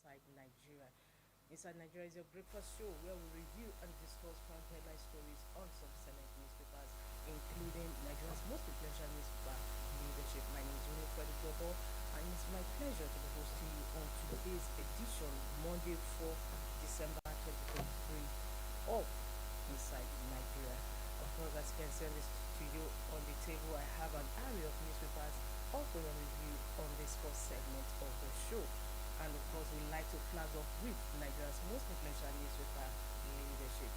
Inside Nigeria. Inside Nigeria is your breakfast show where we review and discuss current headline stories on some select newspapers, including Nigeria's most influential newspaper, Leadership. My name is Winifred Bobo, and it's my pleasure to be hosting you on today's edition, Monday, 4th December 2023 of Inside Nigeria. Of course, as you can see on this studio on the table, I have an array of newspapers all for your review on this first segment of the show. And of course, we like to flag off with Nigeria's most influential newspaper, Leadership.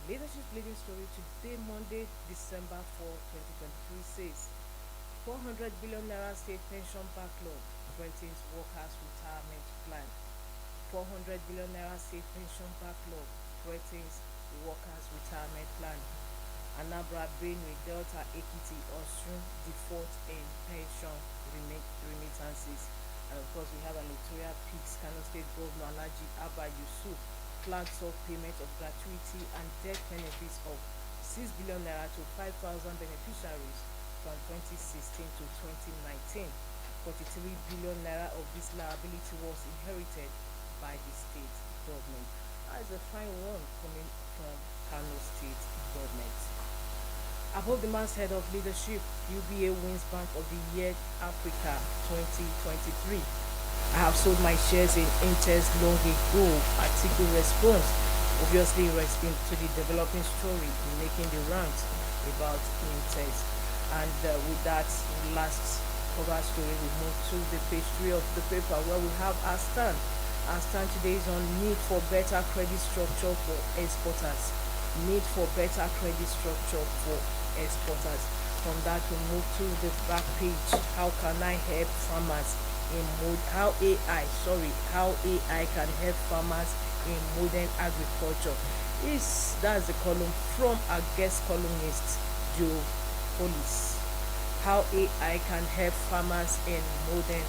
Leadership's leading story today, Monday, December 4th, 2023 says 400 billion naira state pension backlog threatens workers' retirement plan. 400 billion naira state pension backlog threatens workers' retirement plan. Anambra, Benue, Delta, Ekiti, Osun default in pension remittances. And of course, we have an editorial pics. Kano State Governor Alhaji Abba Yusuf flags off payment of gratuity and death benefits of 6 billion naira to 5,000 beneficiaries from 2016 to 2019. 43 billion naira of this liability was inherited by the state government. That is a fine one coming from Kano State government. Above the masthead of leadership, UBA wins Bank of the Year Africa 2023. I have sold my shares in Inters long ago. Article response, obviously responding to the developing story making the rounds about Inters. And with that last cover story, we move to the page 3 of the paper where we have our stand. Our stand today is on need for better credit structure for exporters. Need for better credit structure for exporters. From that we move to the back page. How can I help farmers in how AI can help farmers in modern agriculture? That's the column from our guest columnist Joe Police. How AI can help farmers in modern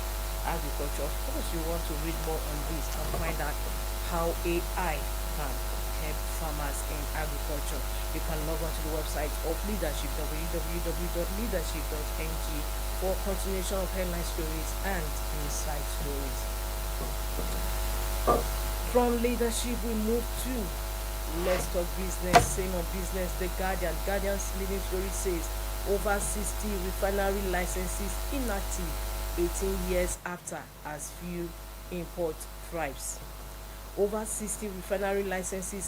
agriculture. Of course, you want to read more on this and find out how AI can help farmers in agriculture. You can log on to the website of Leadership, www.leadership.ng, for continuation of headline stories and inside stories. From Leadership, we move to Let's Talk Business. Same on business, The Guardian. Guardian's leading story says over 60 refinery licenses inactive 18 years after as few import thrives. Over 60 refinery licenses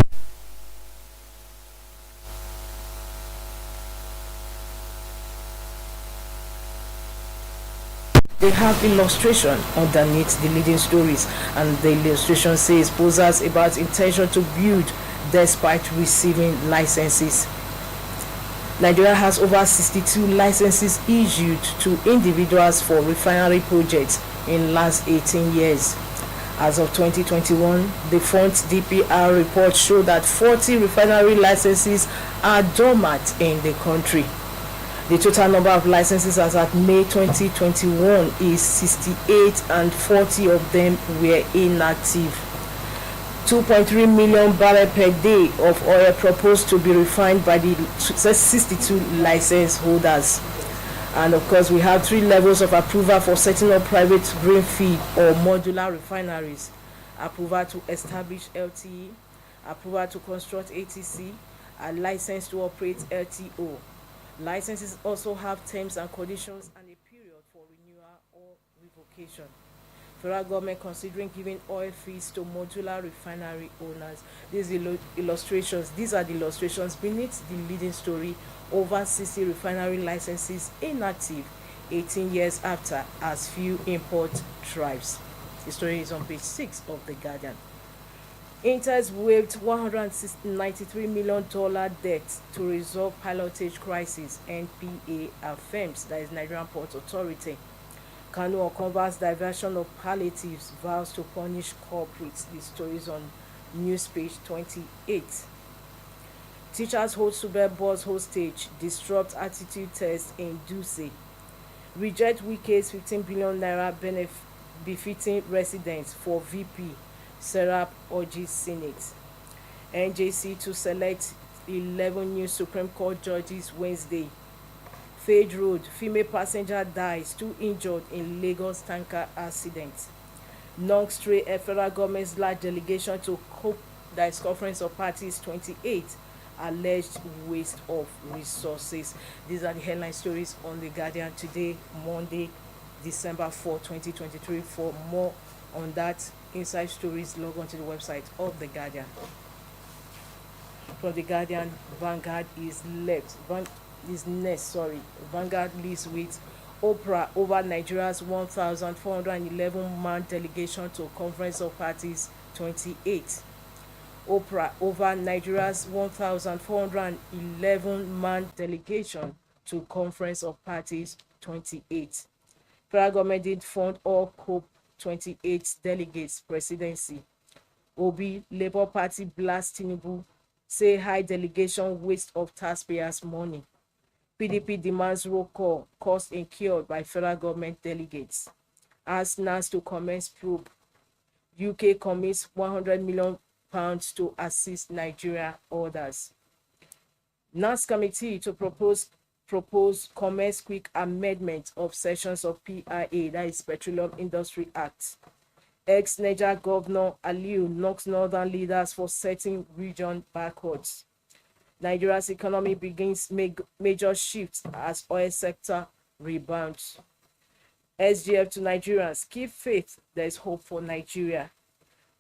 they have illustration underneath the leading stories, and the illustration says posers about intention to build despite receiving licenses. Nigeria has over 62 licenses issued to individuals for refinery projects in last 18 years. As of 2021, the Front DPR report showed that 40 refinery licenses are dormant in the country. The total number of licenses as at May 2021 is 68 and 40 of them were inactive. 2.3 million barrels per day of oil proposed to be refined by the 62 license holders. And of course, we have 3 levels of approval for setting up private greenfield or modular refineries. Approval to establish LTE, approval to construct ATC, and license to operate LTO. Licenses also have terms and conditions and a period for renewal or revocation. Federal government considering giving oil fees to modular refinery owners. These are the illustrations beneath the leading story. Over 60 refinery licenses inactive 18 years after as few import thrives. The story is on page 6 of The Guardian. Inters waived $193 million debt to resolve pilotage crisis, NPA affirms. That is Nigerian Port Authority. Kanu Okonba's diversion of palliatives vows to punish culprits. The story is on news page 28. Teachers hold Super Bus hostage, disrupt attitude test in Duse. Reject Wike's 15 billion naira befitting residents for VP. Serap urges Senate. NJC to select 11 new Supreme Court judges Wednesday. Fade Road, female passenger dies, 2 injured in Lagos tanker accident. Non-stray federal government's large delegation to COPE, that is Conference of Parties 28, alleged waste of resources. These are the headline stories on The Guardian today, Monday, December 4, 2023. For more on that inside stories, log on to the website of The Guardian. From The Guardian, Vanguard is next. Vanguard leads with Oprah over Nigeria's 1,411-man delegation to Conference of Parties 28. Oprah over Nigeria's 1,411-man delegation to Conference of Parties 28. Federal government did fund all COPE 28 delegates presidency. Obi, Labour Party blast Tinubu, say high delegation waste of taxpayers' money. PDP demands roll call, cost incurred by federal government delegates. Asks NAS to commence probe. UK commits £100 million to assist Nigeria orders. NAS committee to propose commence quick amendment of sections of PIA, that is Petroleum Industry Act. Ex-Niger Governor Aliyu knocks northern leaders for setting region backwards. Nigeria's economy begins major shifts as oil sector rebounds. SGF to Nigerians, keep faith, there is hope for Nigeria.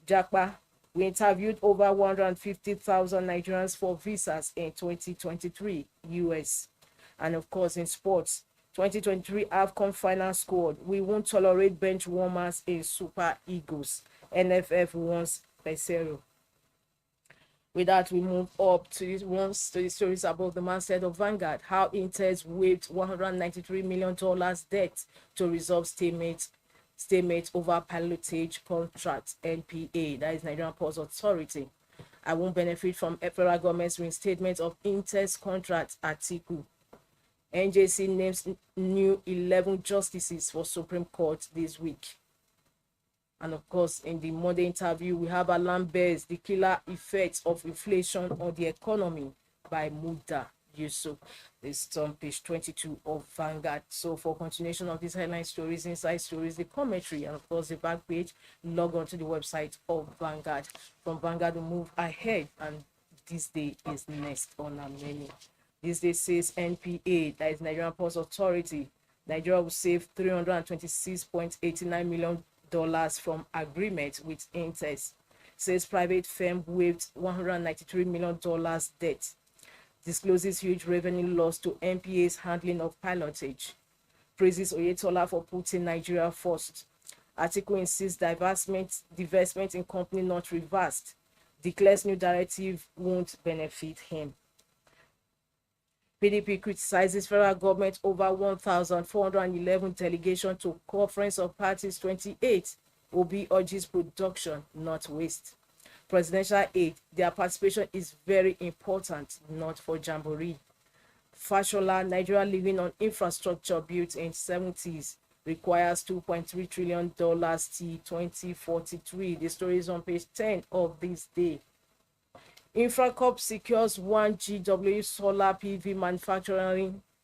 Japa, we interviewed over 150,000 Nigerians for visas in 2023, US. And of course, in sports, 2023 AFCON final squad, we won't tolerate bench warmers in Super Eagles. NFF wants Pesero. With that, we move up to the stories about the masthead of Vanguard, how Intez waived $193 million debt to resolve stalemate over pilotage contract, NPA, that is Nigerian Ports Authority. I won't benefit from federal government's reinstatement of Intez contract, Atiku. NJC names new 11 justices for Supreme Court this week. And of course, in the Monday interview, we have Alarm Bears, the killer effects of inflation on the economy by Muda Yusuf. This is on page 22 of Vanguard. So for continuation of these headline stories, inside stories, the commentary, and of course the back page, log on to the website of Vanguard. From Vanguard, we move ahead, and this day is next on our menu. This day says NPA, that is Nigerian Ports Authority. Nigeria will save $326.89 million from agreement with Intez. Says private firm waived $193 million debt. Discloses huge revenue loss to NPA's handling of pilotage. Praises Oyetola for putting Nigeria first. Article insists divestment in company not reversed. Declares new directive won't benefit him. PDP criticizes federal government over 1,411 delegation to Conference of Parties 28. Obi urges production, not waste. Presidential aid, their participation is very important, not for jamboree. Fashola, Nigeria living on infrastructure built in 70s, requires $2.3 trillion till 2043. The story is on page 10 of this day. InfraCorp secures 1 GW solar PV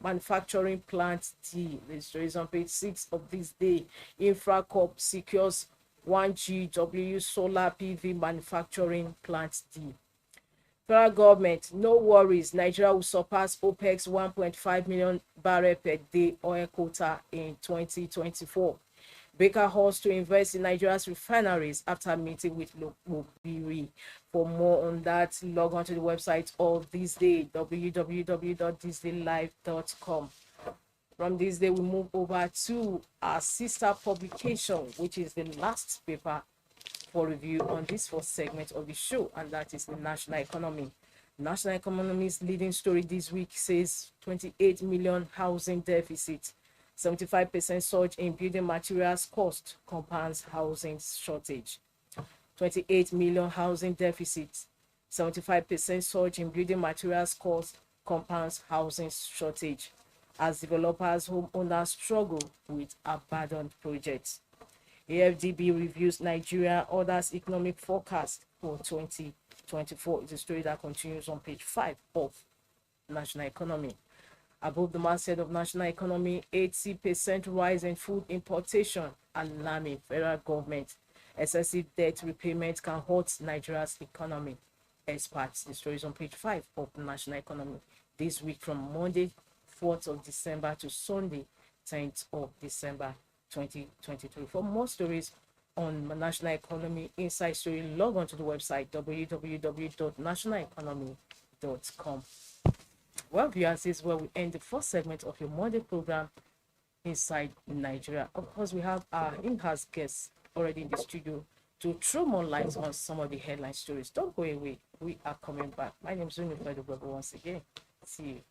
manufacturing plant D. The story is on page 6 of this day. InfraCorp secures 1 GW solar PV manufacturing plant D. Federal government, no worries, Nigeria will surpass OPEC's 1.5 million barrel per day oil quota in 2024. Baker Halls to invest in Nigeria's refineries after meeting with Lobiri. For more on that, log on to the website of This Day, www.thisdaylive.com. From This Day, we move over to our sister publication, which is the last paper for review on this first segment of the show, and that is the national economy. National economy's leading story this week says 28 million housing deficit. 75% surge in building materials cost compounds housing shortage. 28 million housing deficit. 75% surge in building materials cost compounds housing shortage as developers, homeowners struggle with abandoned projects. AFDB reviews Nigeria orders economic forecast for 2024. It's a story that continues on page 5 of National Economy. Above the masthead of National Economy, 80% rise in food importation, alarming federal government. Excessive debt repayment can hurt Nigeria's economy. Experts. The story is on page 5 of the National Economy this week from Monday, 4th of December to Sunday, 10th of December 2023. For more stories on the national economy inside story, log on to the website www.nationaleconomy.com. Well, viewers, this is where we end the first segment of your Monday program, Inside Nigeria. Of course, we have our in-house guests already in the studio to throw more light on some of the headline stories. Don't go away. We are coming back. My name is Unifed once again. See you.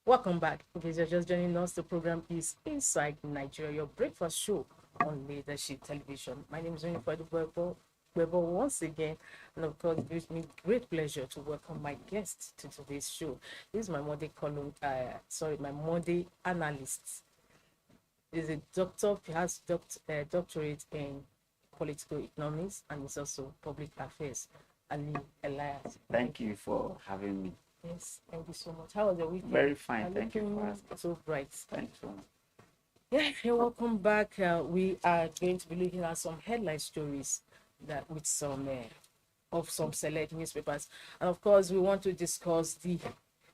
Welcome back. If you're just joining us, the program is Inside Nigeria, your breakfast show on Leadership Television. My name is Unifed once again, and of course, it gives me great pleasure to welcome my guest to today's show. This is my Monday my Monday analyst. He's a doctor. He has doctorate in political economics and is also public affairs. Ali Elias. Thank you for having me. Yes, thank you so much. How was your weekend? Very fine, thank you for asking. So bright. Thanks so much. Yeah, welcome back. We are going to be looking at some headline stories that with some select newspapers, and of course, we want to discuss the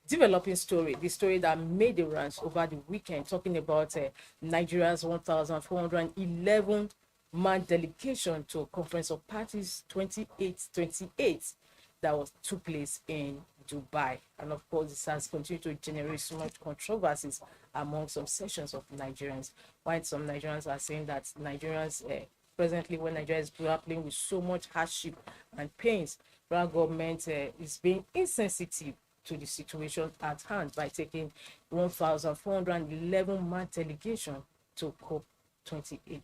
developing story, the story that made the rounds over the weekend, talking about Nigeria's 1,411 man delegation to a conference of parties 28 that took place in Dubai. And of course, this has continued to generate so much controversies among some sections of Nigerians. While some Nigerians are saying that Nigerians, presently when Nigeria is grappling with so much hardship and pains, our government is being insensitive to the situation at hand by taking 1,411 man delegation to COP28.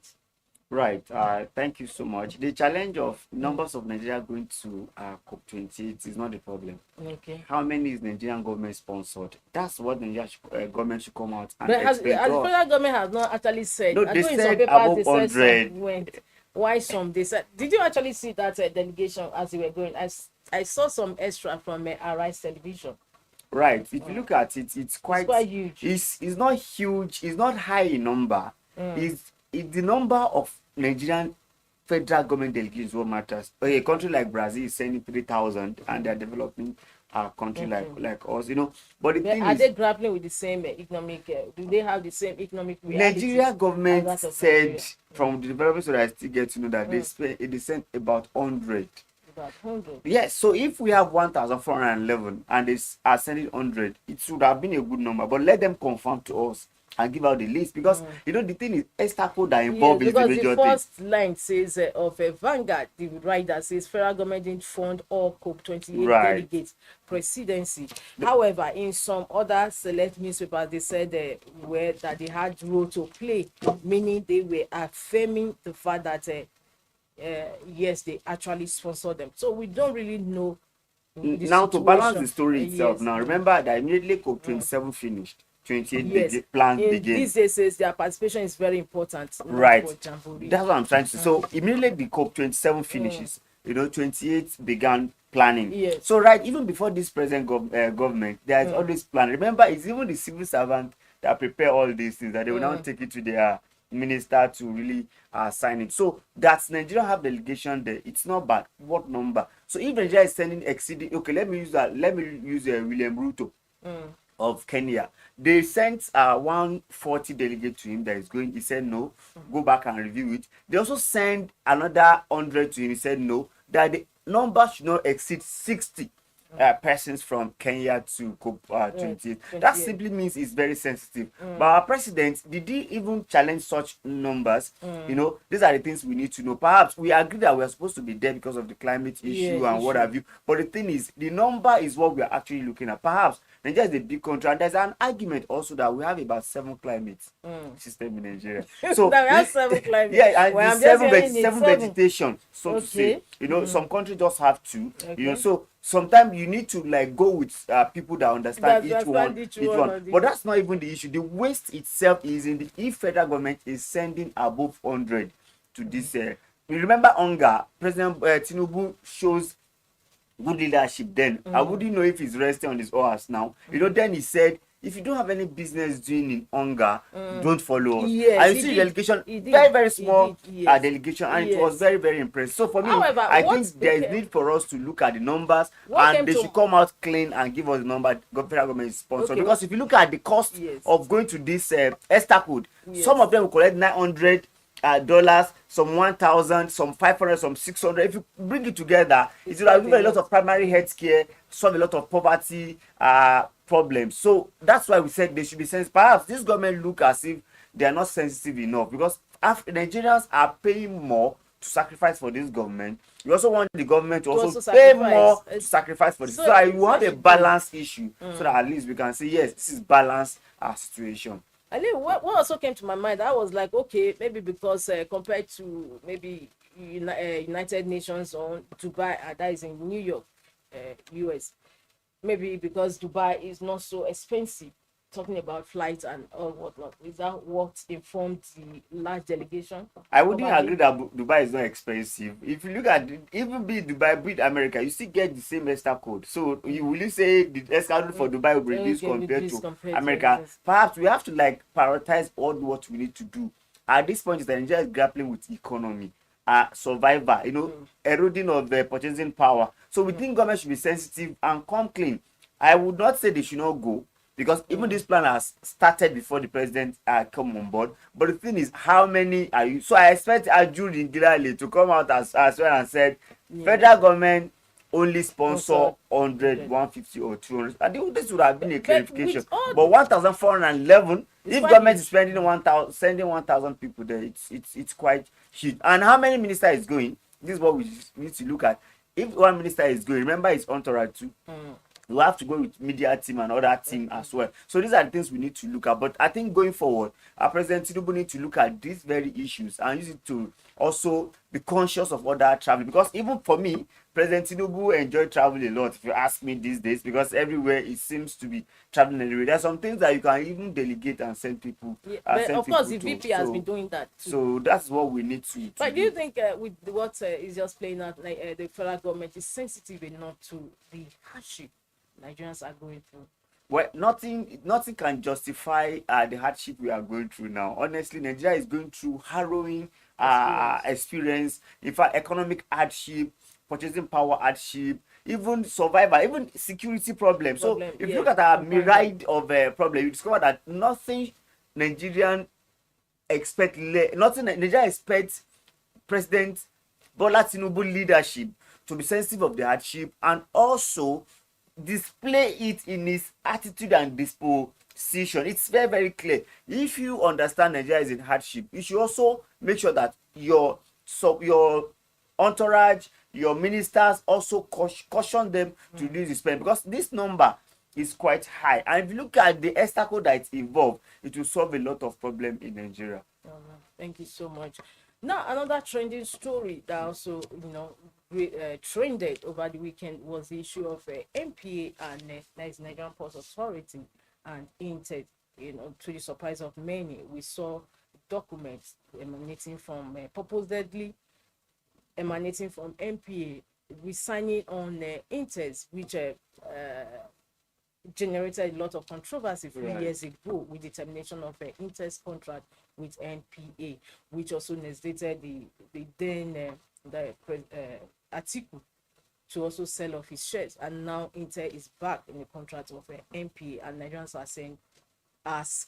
Right. Thank you so much. The challenge of numbers of Nigeria going to COP28 is not the problem. Okay. How many is Nigerian government sponsored? That's what the Nigerian government should come out and but explain. The federal government has not actually said. No, they said above 100. Why some? They said. Did you actually see that delegation as they were going? I saw some extra from Arise Television. Right. If you look at it, it's quite huge. It's not huge. It's not high in number. It's the number of Nigerian federal government delegations what matters. A country like Brazil is sending 3,000 and they're developing a country like us, you know. But the thing are is, they grappling with the same economic? Do they have the same economic reality? Nigeria government said from the development so that I still get to know that they sent about 100. About 100. Yes, so if we have 1,411 and they are sending 100, it should have been a good number. But let them confirm to us and give out the list, because you know the thing is Esther that involved is the major thing. Because the first line says of Vanguard, the writer says federal government didn't fund all COP28 delegates presidency. However, in some other select newspapers, they said that they had role to play, meaning they were affirming the fact that yes, they actually sponsored them. So we don't really know. Now to balance the story itself, now remember that immediately COP27 finished, 28 plans begin. These days says their participation is very important. Right. That's what I'm trying to say. So immediately the COP27 finishes, you know, 28 began planning. Yes. So right, even before this present government, there is always plan. Remember, it's even the civil servant that prepare all these things, that they will now take it to their minister to really sign it. So that's Nigeria have delegation there. It's not bad. What number? So if Nigeria is sending exceeding, okay, let me use William Ruto of Kenya. They sent 140 delegate to him that is going. He said no. Go back and review it. They also sent another 100 to him. He said no. That the number should not exceed 60 persons from Kenya to 28. That simply means it's very sensitive. But our president, did he even challenge such numbers? You know, these are the things we need to know. Perhaps we agree that we are supposed to be there because of the climate issue and what have you. But the thing is, the number is what we are actually looking at. Perhaps Nigeria is a big country, and there's an argument also that we have about 7 climates system in Nigeria. So we have 7 climates. Yeah, and well, seven vegetation, so to say. You know, some countries just have 2. You know, so sometimes you need to like go with people that understand each one. But that's not even the issue. The waste itself is in the if federal government is sending above 100 to this. You remember hunger? President Tinubu shows good leadership then. I wouldn't know if he's resting on his horse now. You know, then he said, if you don't have any business doing in hunger, don't follow us. And you see the delegation, very, very small delegation, and it was very, very impressive. So for me, however, I think there is need for us to look at the numbers, and they should come out clean and give us the number federal government is sponsored. Because if you look at the cost of going to this ESTA code, some of them will collect $900, some 1,000, some 500, some 600. If you bring it together, it will have given a lot of primary health care, solve a lot of poverty problems. So that's why we said they should be sensitive. Perhaps this government look as if they are not sensitive enough, because Nigerians are paying more to sacrifice for this government. You also want the government to also pay more to sacrifice for this. So I want a balanced issue, so that at least we can say, yes, this is balanced situation. I think what also came to my mind, I was like, okay, maybe because compared to maybe United Nations or Dubai, that is in New York, US, maybe because Dubai is not so expensive, talking about flights and all whatnot. Is that what informed the large delegation? I wouldn't agree that Dubai is not expensive. If you look at even be Dubai, be America, you still get the same ESTA code. So will you say the ESTA code for Dubai will reduce compared to America? Perhaps we have to like prioritize all what we need to do. At this point, Nigeria is grappling with economy, survivor, you know, eroding of the purchasing power. So we think government should be sensitive and come clean. I would not say they should not go, because even this plan has started before the president come on board. But the thing is, how many are you? So I expect Ajuri Ngirale to come out as well and said, federal government only sponsor 100, 150 or 200. I think this would have been a clarification. But 1,411, if government is spending 1,000, sending 1,000 people there, it's quite huge. And how many ministers is going? This is what we need to look at. If one minister is going, remember it's entourage too. You have to go with media team and other team as well. So these are the things we need to look at. But I think going forward, our President Tinubu need to look at these very issues and use it to also be conscious of other travel. Because even for me, President Tinubu enjoy travel a lot, if you ask me these days, because everywhere it seems to be traveling anyway. There are some things that you can even delegate and send people. But of course, the VP has been doing that too. So that's what we need to but do you think with what is just playing out, like the federal government is sensitive enough to the hardship Nigerians are going through? Well, nothing can justify the hardship we are going through now. Honestly, Nigeria is going through harrowing experience. In fact, economic hardship, purchasing power hardship, even survival, even security problems. So if you look at our myriad of problems, you discover that nothing Nigerian expect, nothing Nigeria expects President Bola Tinubu leadership to be sensitive of the hardship and also display it in his attitude and disposition. It's very, very clear. If you understand Nigeria is in hardship, you should also make sure that your entourage, your ministers also caution them to do this spend, because this number is quite high. And if you look at the ESTA code that is involved, it will solve a lot of problem in Nigeria. Thank you so much. Now, another trending story that also, trended over the weekend was the issue of NPA and that is Nigerian Ports Authority and Intel. To the surprise of many, we saw documents emanating from purportedly emanating from NPA resigning on Intels, which generated a lot of controversy a few years ago with the termination of Inter's contract with NPA, which also necessitated the then Atiku to also sell off his shares. And now Inter is back in the contract of NPA, and Nigerians are saying,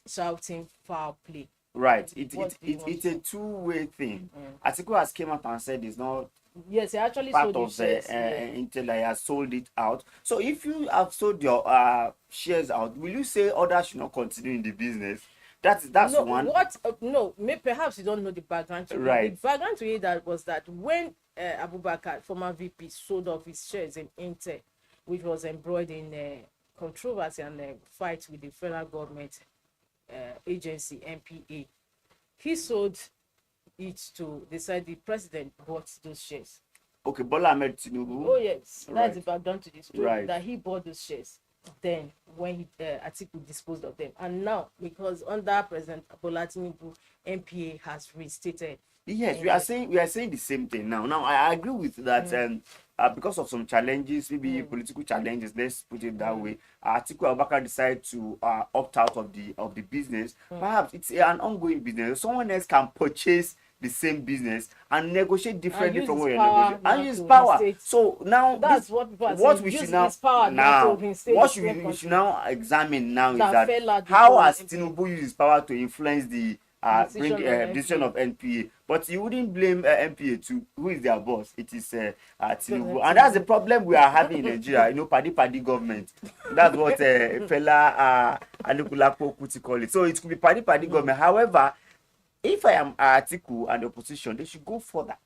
shouting foul play. Right. It's a two-way thing. Atiku has came out and said it's not. Yes, he actually part sold of his shares. Intel that has sold it out. So if you have sold your shares out, will you say others should not continue in the business? That's no, one. What? No, perhaps you don't know the background to it. Right. The background to it that was that when Abubakar, former VP, sold off his shares in Intel, which was embroiled in controversy and fight with the federal government agency NPA, he sold it to decide the president bought those shares. Okay, Bola Ahmed Tinubu. Oh yes, that's the background to the story. Right. That he bought those shares. Then when he Atiku disposed of them, and now because under President Bola Tinubu, NPA has restated. Yes, we are saying the same thing now. Now I agree with that. Because of some challenges, maybe political challenges, let's put it that way, Atiku Abubakar decided to opt out of the business. Perhaps it's an ongoing business. Someone else can purchase the same business and negotiate differently from what you're negotiating and use power. So now that's what we should now examine now is that how has Tinubu used his power to influence the decision of NPA. But you wouldn't blame NPA too. Who is their boss? It is Tinubu, and that's the problem we are having in Nigeria. You know, party government. That's what fella Anikulapo Kuti call it. So it could be party government. However, if I am Atiku and the opposition, they should go further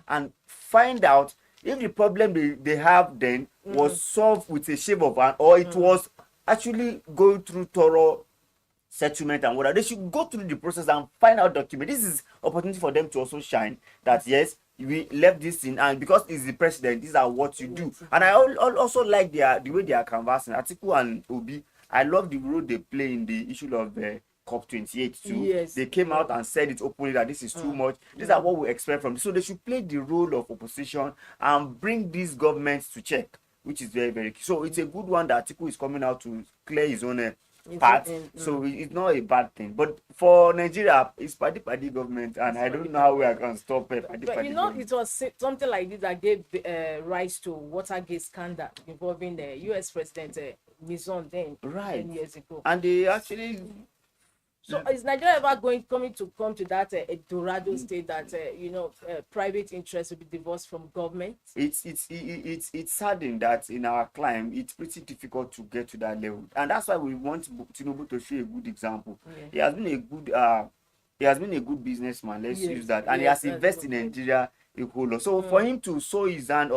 and find out if the problem they have then was solved with a shave of hand, or it was actually going through thorough settlement and whatever. They should go through the process and find out document. This is opportunity for them to also shine that yes, we left this in, and because he's the president, these are what you do. And I also like the way they are canvassing. Atiku and Obi, I love the role they play in the issue of COP28 too. Yes. They came out and said it openly that this is too much. These are what we expect from them. So they should play the role of opposition and bring these governments to check, which is very, very key. So it's a good one that Atiku is coming out to clear his own part. So it's not a bad thing. But for Nigeria, it's party government, and I don't know how we can stop it. But you know, it was something like this that gave rise to Watergate scandal involving the U.S. President Nixon then 10 years ago. And they actually. So is Nigeria ever coming to that Dorado state that private interests will be divorced from government? It's saddening that in our climate it's pretty difficult to get to that level, and that's why we want Tinubu to show a good example. He has been a good businessman. Let's use that, and he has invested in Nigeria a whole lot. So for him to soil his hand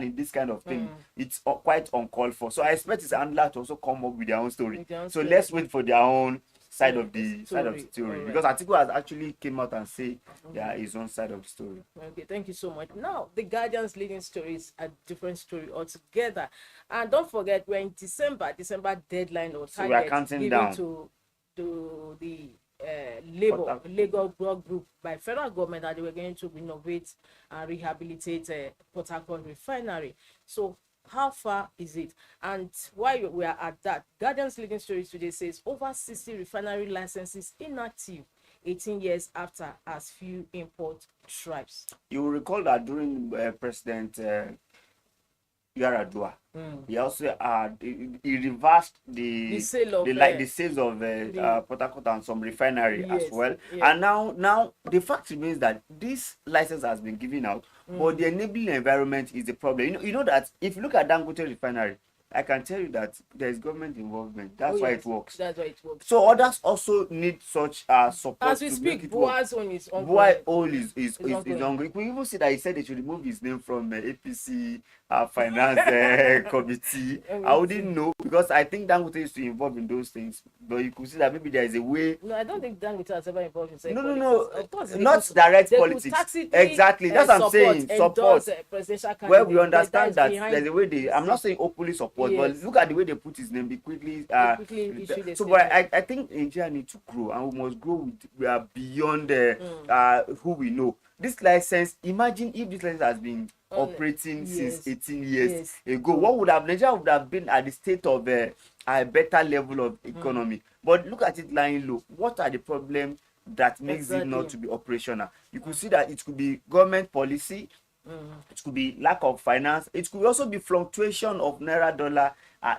in this kind of thing, it's quite uncalled for. So I expect his handler to also come up with their own story. Let's wait for their own side of the story, because Atiku has actually came out and say his own side of the story. Okay, thank you so much. Now the Guardian's leading story is a different story altogether, and don't forget we're in December deadline or target, so we are counting down to the Labour Work Group by federal government that they were going to renovate and rehabilitate Port Harcourt refinery. So how far is it? And while we are at that, Guardian's leading story today says over 60 refinery licenses inactive 18 years after as few import tribes. You will recall that during President Yaradua, he also he reversed the sales of Port Harcourt and some refinery as well. And now the fact remains that this license has been given out, but the enabling environment is the problem. You know that if you look at Dangote refinery, I can tell you that there is government involvement. That's why it works. That's why it works. So others also need such support. As we speak, Bua's own is ongoing. Bua's own is ongoing. We even see that he said they should remove his name from APC finance committee. I wouldn't know, because I think Dangote is to involve in those things. But you could see that maybe there is a way. No, I don't think Dangote has ever involved in politics. No. Of course, not direct politics. Exactly. That's what I'm saying. Support. Where we understand that there's a way I'm not saying openly support, but look at the way they put his name. They quickly so, but I think Nigeria need to grow, and we must grow beyond who we know. This license, imagine if this license has been operating since 18 years ago. What would have Nigeria would have been at the state of a better level of economy. But look at it lying low. What are the problems that makes it not to be operational? You could see that it could be government policy, it could be lack of finance, it could also be fluctuation of naira dollar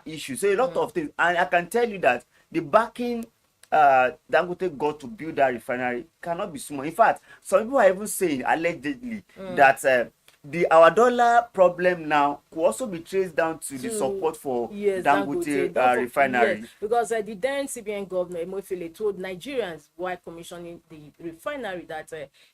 issue. So a lot of things, and I can tell you that the backing Dangote got to build that refinery cannot be small. In fact, some people are even saying allegedly that our dollar problem now could also be traced down to the support for Dangote refinery. Yes, because the then CBN governor Emefiele told Nigerians while commissioning the refinery that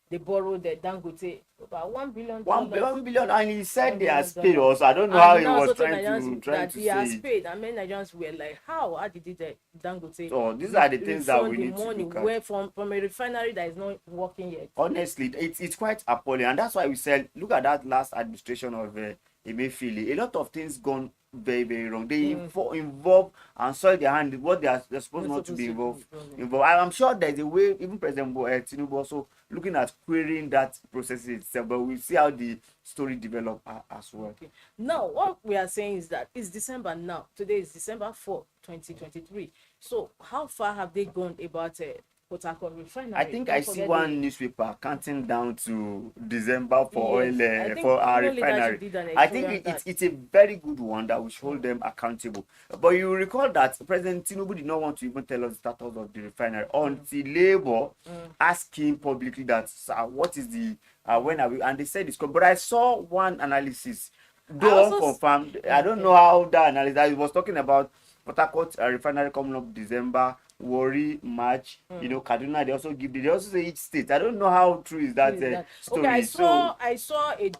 they borrowed the Dangote about $1 billion. $1 billion, and he said they has paid also. I don't know how he was trying to say he has paid. I mean, Nigerians were like, how did it Dangote? So these are the things that we need to look at. Where from a refinery that is not working yet. Honestly, it's quite appalling, and that's why we said, look at that last administration of Emefiele. A lot of things gone very, very wrong. They involve and soil their hand what they're supposed not to be involved. I'm sure there's a way, even President Tinubu also looking at querying that process itself, but we'll see how the story develop as well. Okay. Now, what we are saying is that it's December now. Today is December 4, 2023. So how far have they gone about Port Harcourt refinery? I think I see one newspaper counting down to December for oil for our refinery. I think it's a very good one that we should hold them accountable. But you recall that President Tinubu did not want to even tell us the status of the refinery until Labour asked him publicly that, sir, what is the when are we? And they said it's good. But I saw one analysis, though unconfirmed. I don't know how that analysis. It was talking about Port Harcourt refinery coming up December, Warri, March, Kaduna. They also say each state. I don't know how true is that story. Okay, I saw it.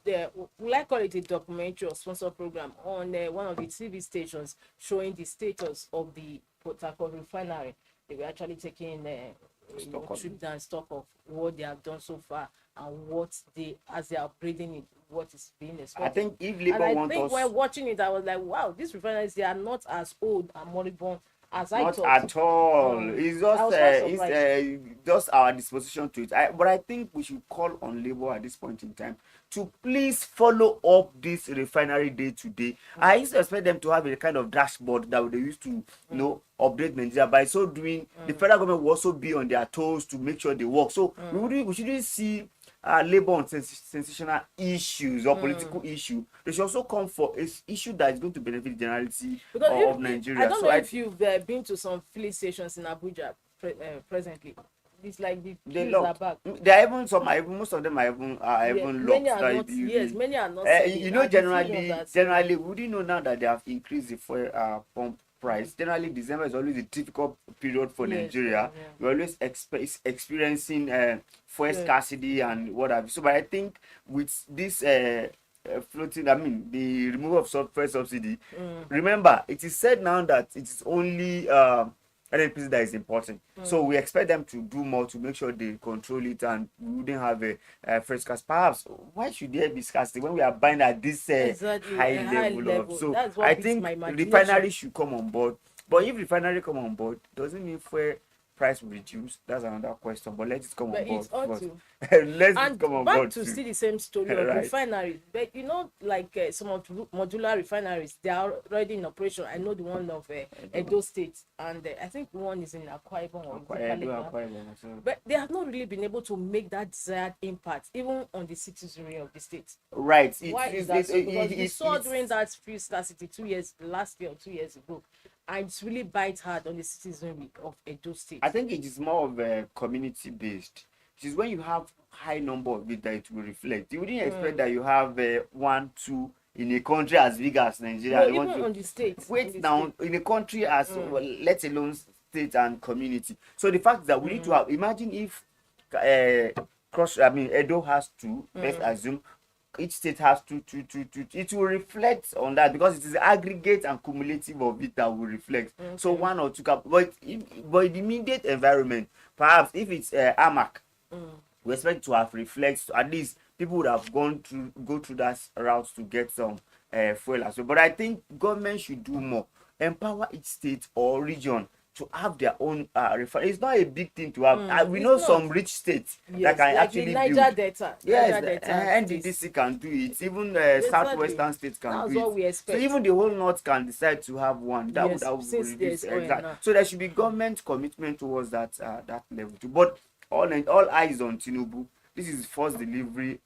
We like call it a documentary or sponsor program on one of the TV stations showing the status of the Port Harcourt refinery. They were actually taking trip down stock of what they have done so far and what as they are upgrading it, what is being expected. I think if Labour wants us, when watching it, I was like, wow, these refineries, they are not as old and moribund as I thought. Not at all. It's just our disposition to it. But I think we should call on Labour at this point in time to please follow up this refinery day to day. I used to expect them to have a kind of dashboard that they used to, update Nigeria. By so doing, the federal government will also be on their toes to make sure they work. So we shouldn't see Labour on sensational issues or political issue. They should also come for an issue that is going to benefit the generality of Nigeria. I don't know if you've been to some filling stations in Abuja presently. It's like the are back. There are even some. Most of them are even locked. Many are not. Yes, many are not. Generally, would you know now that they have increased the fuel pump price? Generally, December is always a difficult period for Nigeria. We're always experiencing fuel scarcity and what have you. So, but I think with this floating, the removal of fuel subsidy, remember, it is said now that it is only NNPC that is important. So we expect them to do more to make sure they control it and we wouldn't have a fresh scarcity. Perhaps why should there be scarcity when we are buying at this high level? So I think refinery should come on board. But if refinery come on board, doesn't mean fuel price will reduce. That's another question. But let it come on board. Let's come on board. Back to see the same story of refineries. But like some of modular refineries, they are already in operation. I know the one of Edo State, and I think one is in Akwa Ibom. But they have not really been able to make that desired impact, even on the citizenry of the state. Right. Why is that so? Because we saw during that fuel scarcity last year or 2 years ago, and it's really bite hard on the citizenry of Edo State. I think it is more of a community based. It is when you have high number of it that it will reflect. You wouldn't expect that you have 1, 2 in a country as big as Nigeria. No, even on the state. In a country as let alone state and community. So the fact that we need to have, imagine if Edo has 2, let's assume each state has 2. It will reflect on that because it is aggregate and cumulative of it that will reflect. So 1 or 2 but in the immediate environment, perhaps if it's AMAC, we expect to have reflects. At least people would have go through that route to get some fuel as well. But I think government should do more, empower each state or region to have their own refinery. It's not a big thing to have. We it's know not. some rich states that Yes, can like the actually Niger build. Delta. Yes, Niger Delta NDDC can do it. Even exactly. southwestern states can That's do what it. we So expect. even the whole north can decide to have one. Yes, That would since reduce there's oil exactly. now. So there should be government commitment towards that that level too. But all eyes on Tinubu. This is first delivery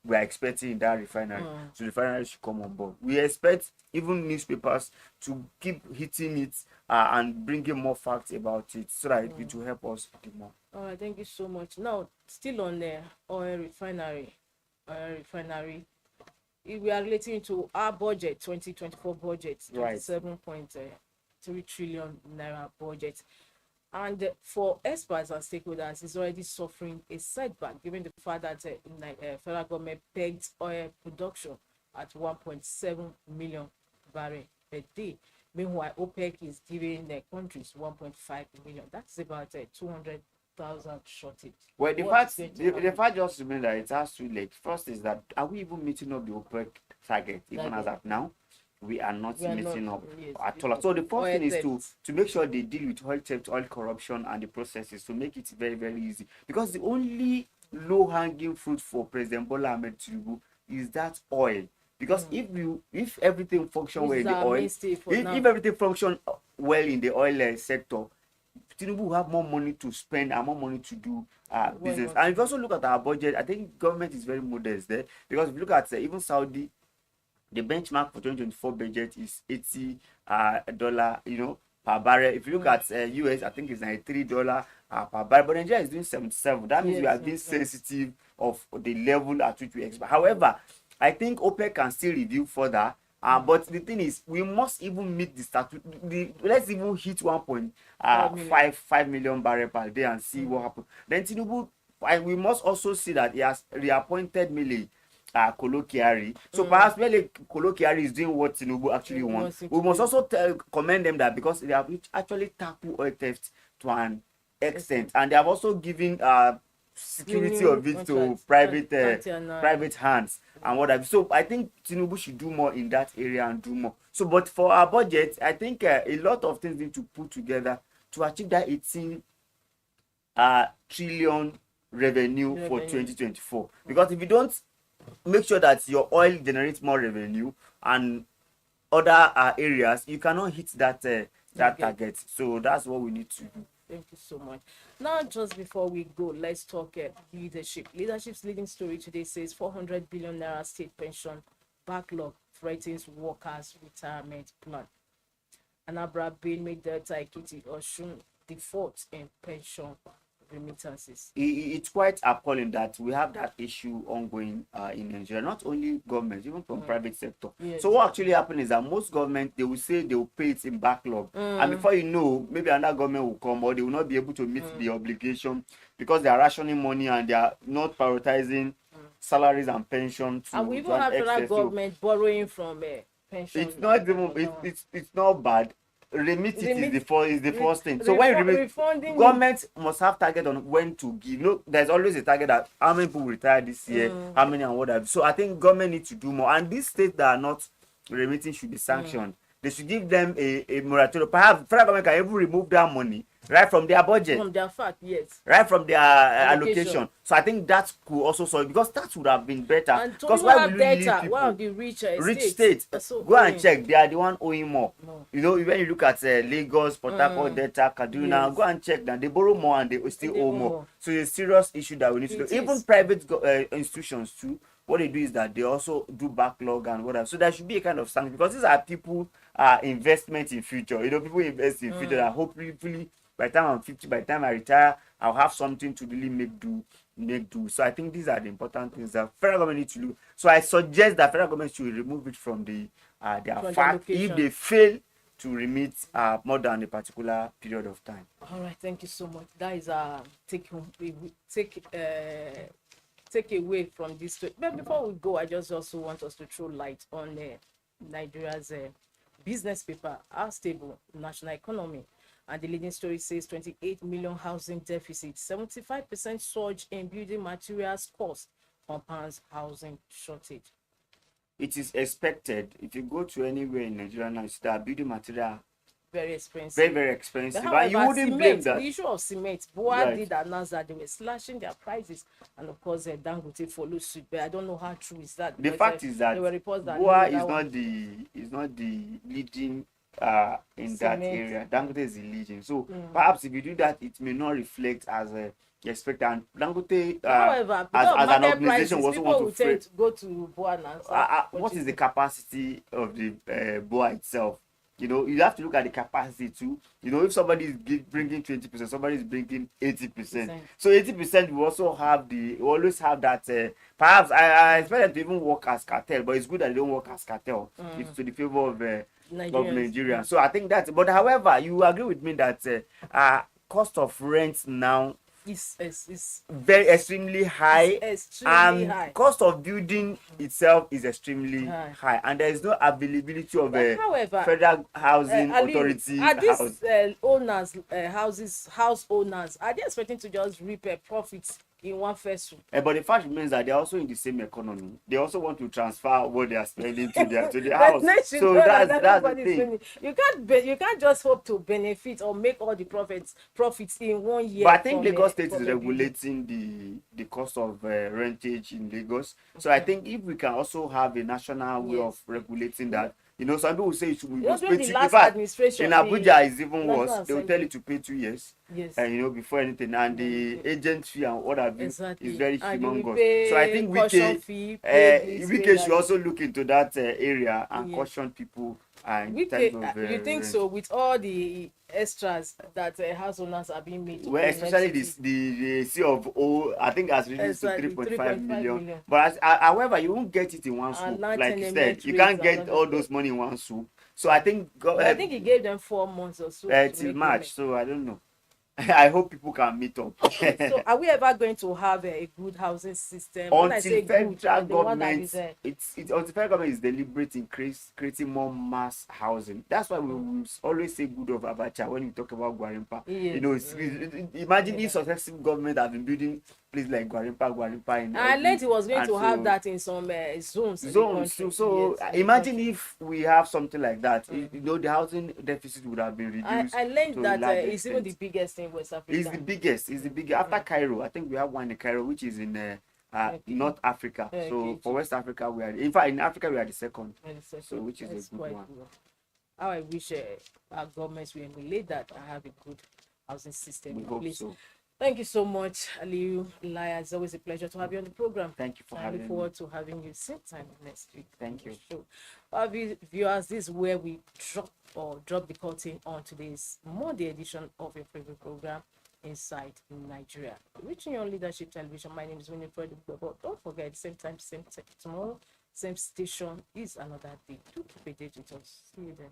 we are expecting in that refinery. So the refinery should come on board. We expect even newspapers to keep hitting it and bringing more facts about it so that it will help us the more. All right, thank you so much. Now, still on the oil refinery. We are relating to our budget, 2024 budget, Right. 27.3 trillion naira budget. And for experts and stakeholders, it's already suffering a setback given the fact that federal government pegged oil production at 1.7 million barrels per day. Meanwhile, OPEC is giving the countries 1.5 million. That's about 200,000 shortage. Well, the fact just remains that it has two legs. First is that are we even meeting up the OPEC target even as of now? We are not meeting up at all. So the first thing is to make sure they deal with oil theft, oil corruption, and the processes to make it very, very easy. Because the only low-hanging fruit for President Bola Ahmed Tinubu is that oil. Because if everything functions well in the oil, if everything functions well in the oil sector, Tinubu will have more money to spend and more money to do business. And if you also look at our budget, I think government is very modest there. Because if you look at even Saudi, the benchmark for 2024 budget is $80 per barrel. If you look at US, I think it's $93 per barrel. But Nigeria is doing 77. That means we are being sensitive of the level at which we expect. However, I think OPEC can still review further. But the thing is, we must even meet the statute. Let's even hit 1.5 million barrel per day and see what happens. Then Tinubu, and we must also see that he has reappointed Mele Kolo-Kyari. So perhaps Mele Kolo-Kyari is doing what Tinubu actually wants. We must also commend them that because they have actually tackled oil theft to an extent, and they have also given security of it to private hands and whatever. So I think Tinubu should do more in that area and do more. So, but for our budget, I think a lot of things need to put together to achieve that 18 trillion revenue for 2024. Because if you don't make sure that your oil generates more revenue and other areas, you cannot hit that target. So that's what we need to do. Thank you so much. Now, just before we go, let's talk leadership. Leadership's leading story today says 400 billion naira state pension backlog threatens workers' retirement plan. Anambra, Benue, Delta, Ekiti, Osun default in pension remittances. It's quite appalling that we have that issue ongoing in Nigeria, not only government, even from private sector. Yes. So what actually happens is that most government, they will say they will pay it in backlog, and before you know, maybe another government will come, or they will not be able to meet the obligation because they are rationing money and they are not prioritizing salaries and pension. And we even have federal government borrowing from pension. It's not even it's not bad. Remit is the first thing. So when you government must have target on when to give. There's always a target that how many people will retire this year, how many and whatever. So I think government needs to do more. And these states that are not remitting should be sanctioned. They should give them a moratorium. Perhaps federal government can even remove that money right from their budget. From their fact, yes. Right from their allocation. So I think that could also solve, because that would have been better. And because why will you leave people? One of the rich states go and check, they are the one owing more. When you look at Lagos, Port Harcourt, Delta, Kaduna, yes, go and check that they borrow more and they still owe more. So it's a serious issue that we need to do. Even private institutions too, what they do is that they also do backlog and whatever. So there should be a kind of sanction, because these are people investment in future. People invest in future, and hopefully by the time I'm 50, by the time I retire, I'll have something to really make do. So I think these are the important things that federal government need to do. So I suggest that federal government should remove it from their fact if they fail to remit more than a particular period of time. All right, thank you so much. That is take away from this story. But before we go, I just also want us to throw light on Nigeria's business paper, How Stable National Economy. And the leading story says 28 million housing deficit, 75% surge in building materials cost compounds housing shortage. It is expected. If you go to anywhere in Nigeria now, you see that building material very expensive. Very, very expensive. However, And you wouldn't blame cement, that. the issue of cement, BUA Right. did announce that they were slashing their prices, and of course, Dangote followed suit. But I don't know how true is that. The because, fact is that there were reports that BUA no, is that one- not the leading in that Cement. area. Dangote is the leading. So perhaps if you do that, it may not reflect as expected. And Dangote, However, as an market organization, prices, also people want will to frame. tend to go to BUA and What is the capacity of the BUA itself? You know, you have to look at the capacity too. You know, if somebody is bringing 20%, somebody is bringing 80%. So 80% will also have will always have that. Perhaps I expect them to even work as cartel, but it's good that they don't work as cartel. It's to the favor of Nigeria. So I think that's. But however, you agree with me that cost of rent now is very extremely high, extremely and high. cost of building itself is extremely high, and there is no availability of however, federal housing authority are these owners, house owners, are they expecting to just reap profits in one first swoop? But the fact remains that they're also in the same economy. They also want to transfer what they are spending to their house. So that's the thing. You can't just hope to benefit or make all the profits in 1 year. But I think Lagos State is regulating the cost of rentage in Lagos. So I think if we can also have a national way of regulating that. You know, some people will say it should be in fact, administration in Abuja is even worse. They will tell you to pay 2 years. Yes. You know, before anything, and the agent fee and what have you is very humongous. So I think Wike should also look into that area and caution people. And you think so with all the extras that house owners are being made? Well, especially the C of O, I think has reduced to 3.5 million. But however, you won't get it in one swoop. Like you said, you can't get all those money in one swoop. So I think he gave them 4 months or so till March. So I don't know. I hope people can meet up. So are we ever going to have a good housing system? Until federal government is deliberate in creating more mass housing. That's why we will always say good of Abacha when we talk about Gwarimpa. Yes. You know, imagine if successive government have been building places like Gwarimpa. I learned he was going to have that in some zones. So imagine if we have something like that. You know, the housing deficit would have been reduced. I learned that it's even the biggest in West Africa. It's the biggest. After Cairo, I think we have one in Cairo, which is in North Africa. So for West Africa, in fact, in Africa we are the second. So which is a good one. Cool. How I wish our governments will emulate that and have a good housing system in place. So. Thank you so much, Aliyu Laya. It's always a pleasure to have you on the program. Thank you for having me. I look forward to having you same time next week. Thank you. Our viewers, this is where we drop the curtain on today's Monday edition of your favorite program, Inside Nigeria. Reaching you on Leadership Television. My name is Winifred. Don't forget, same time, same tomorrow, same station is another day. Do keep a date with us. See you then.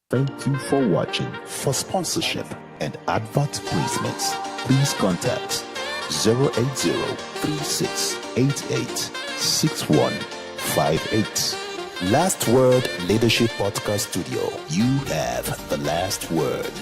Thank you for watching. For sponsorship and advert placements, please contact 080-3688-6158. Last Word Leadership Podcast Studio. You have the last word.